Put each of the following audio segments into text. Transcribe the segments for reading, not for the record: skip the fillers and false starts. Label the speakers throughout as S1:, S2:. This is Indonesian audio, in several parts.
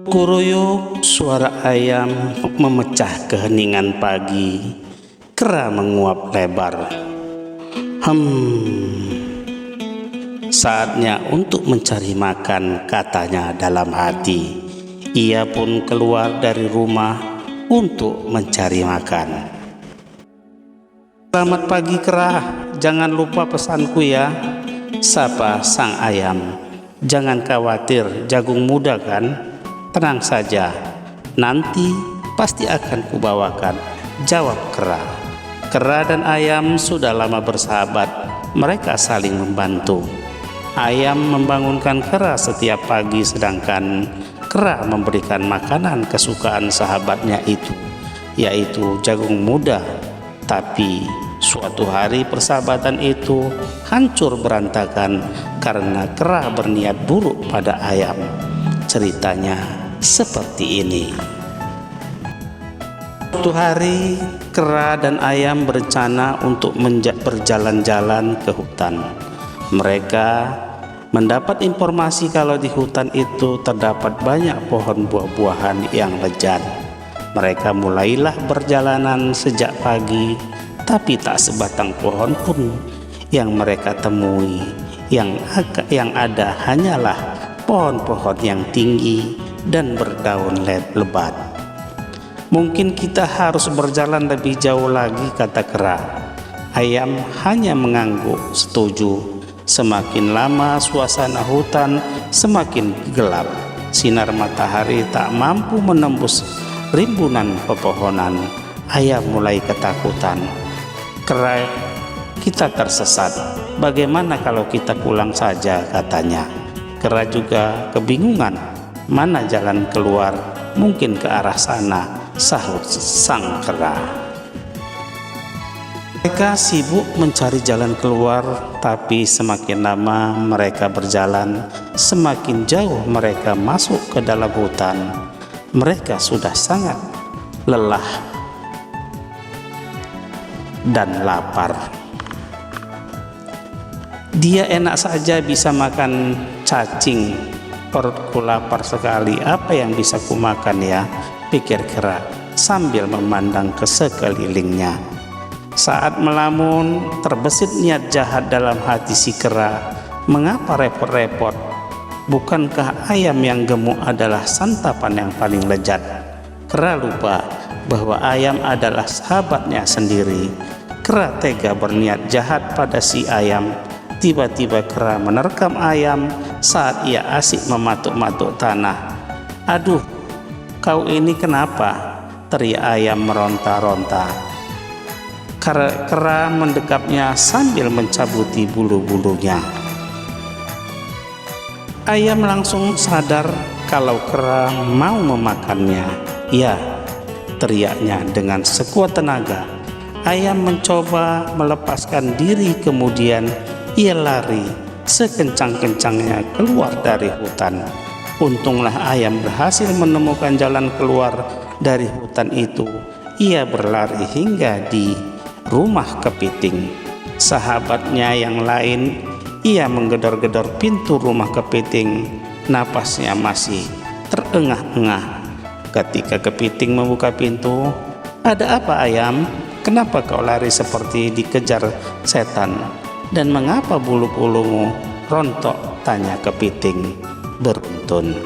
S1: Kuruyuk suara ayam memecah keheningan pagi. Kera menguap lebar. Saatnya untuk mencari makan, katanya dalam hati. Ia pun keluar dari rumah untuk mencari makan. Selamat pagi kera, jangan lupa pesanku ya, sapa sang ayam. Jangan khawatir, jagung muda kan? Tenang saja, nanti pasti akan kubawakan, jawab kera. Kera dan ayam sudah lama bersahabat, mereka saling membantu. Ayam membangunkan kera setiap pagi, sedangkan kera memberikan makanan kesukaan sahabatnya itu, yaitu jagung muda. Tapi suatu hari persahabatan itu hancur berantakan karena kera berniat buruk pada ayam. Ceritanya seperti ini. Suatu hari kera dan ayam berencana untuk berjalan-jalan ke hutan. Mereka mendapat informasi kalau di hutan itu terdapat banyak pohon buah-buahan yang lezat. Mereka mulailah perjalanan sejak pagi, tapi tak sebatang pohon pun yang mereka temui. Yang ada hanyalah pohon-pohon yang tinggi dan berdaun lebat. Mungkin kita harus berjalan lebih jauh lagi, kata kera. Ayam hanya mengangguk setuju. Semakin lama suasana hutan semakin gelap. Sinar matahari tak mampu menembus rimbunan pepohonan. Ayam mulai ketakutan. Kera, kita tersesat. Bagaimana kalau kita pulang saja, katanya. Kera juga kebingungan. Mana jalan keluar? Mungkin ke arah sana, sahut sang kera. Mereka sibuk mencari jalan keluar, tapi semakin lama mereka berjalan, semakin jauh mereka masuk ke dalam hutan. Mereka sudah sangat lelah dan lapar. Dia enak saja bisa makan cacing. Perutku lapar sekali, apa yang bisa kumakan ya, pikir kera sambil memandang ke sekelilingnya. Saat melamun, terbesit niat jahat dalam hati si kera. Mengapa repot-repot? Bukankah ayam yang gemuk adalah santapan yang paling lezat? Kera lupa bahwa ayam adalah sahabatnya sendiri. Kera tega berniat jahat pada si ayam. Tiba-tiba kera menerkam ayam saat ia asik mematuk-matuk tanah. Aduh, kau ini kenapa? Teriak ayam meronta-ronta. Kera mendekapnya sambil mencabuti bulu-bulunya. Ayam langsung sadar kalau kera mau memakannya. Ya, teriaknya dengan sekuat tenaga. Ayam mencoba melepaskan diri, kemudian ia lari sekencang-kencangnya keluar dari hutan. Untunglah ayam berhasil menemukan jalan keluar dari hutan itu. Ia berlari hingga di rumah kepiting. Sahabatnya yang lain, ia menggedor-gedor pintu rumah kepiting. Napasnya masih terengah-engah. Ketika kepiting membuka pintu, "Ada apa ayam? Kenapa kau lari seperti dikejar setan? Dan mengapa bulu-bulumu rontok?" tanya kepiting beruntun.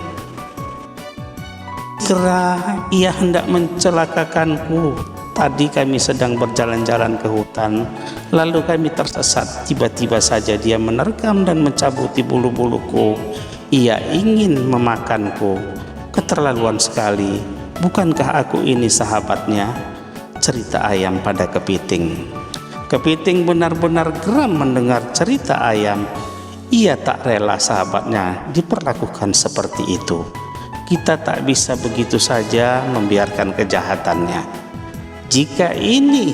S1: Kera, ia hendak mencelakakanku. Tadi kami sedang berjalan-jalan ke hutan, lalu kami tersesat. Tiba-tiba saja dia menerkam dan mencabuti bulu-buluku. Ia ingin memakanku. Keterlaluan sekali. Bukankah aku ini sahabatnya? Cerita ayam pada kepiting. Kepiting benar-benar geram mendengar cerita ayam. Ia tak rela sahabatnya diperlakukan seperti itu. Kita tak bisa begitu saja membiarkan kejahatannya. Jika ini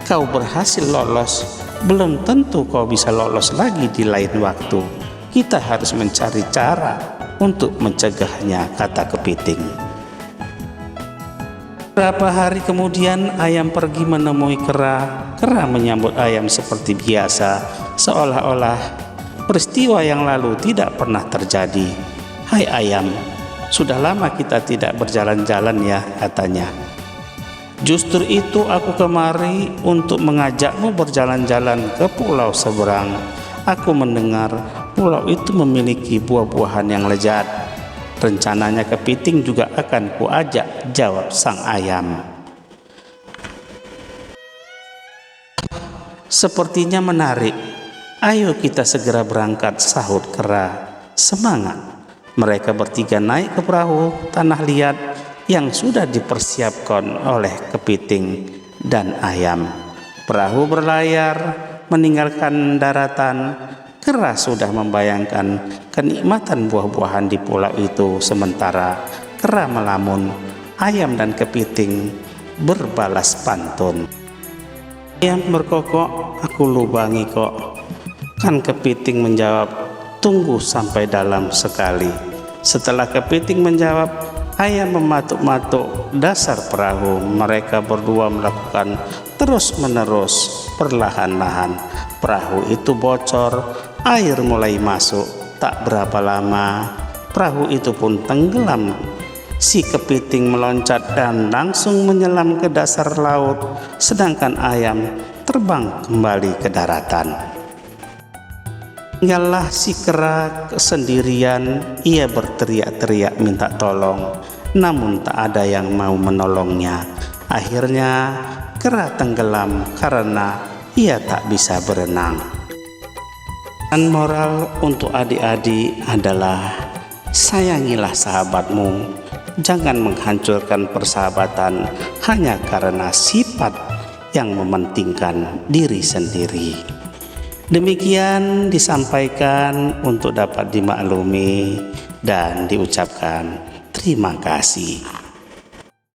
S1: kau berhasil lolos, belum tentu kau bisa lolos lagi di lain waktu. Kita harus mencari cara untuk mencegahnya, kata kepiting. Beberapa hari kemudian ayam pergi menemui kera. Kera menyambut ayam seperti biasa, seolah-olah peristiwa yang lalu tidak pernah terjadi. "Hai ayam, Sudah lama kita tidak berjalan-jalan ya, katanya. Justru itu aku kemari untuk mengajakmu berjalan-jalan ke pulau seberang. Aku mendengar pulau itu memiliki buah-buahan yang lezat. Rencananya kepiting juga akan kuajak, jawab sang ayam. Sepertinya menarik. Ayo kita segera berangkat, sahut kera. Semangat. Mereka bertiga naik ke perahu tanah liat yang sudah dipersiapkan oleh kepiting dan ayam. Perahu berlayar meninggalkan daratan. Kera sudah membayangkan kenikmatan buah-buahan di pulau itu, sementara kera melamun. Ayam dan kepiting berbalas pantun. Ayam berkokok, aku lubangi kok. Kan kepiting menjawab, tunggu sampai dalam sekali. Setelah kepiting menjawab, ayam mematuk-matuk dasar perahu. Mereka berdua melakukan terus-menerus, perlahan-lahan. Perahu itu bocor, air mulai masuk. Tak berapa lama, perahu itu pun tenggelam. Si kepiting meloncat dan langsung menyelam ke dasar laut, sedangkan ayam terbang kembali ke daratan. Tinggallah si kera sendirian. Ia berteriak-teriak minta tolong, namun tak ada yang mau menolongnya. Akhirnya kera tenggelam karena ia tak bisa berenang. Dan moral untuk adik-adik adalah sayangilah sahabatmu. Jangan menghancurkan persahabatan hanya karena sifat yang mementingkan diri sendiri. Demikian disampaikan untuk dapat dimaklumi dan diucapkan terima kasih.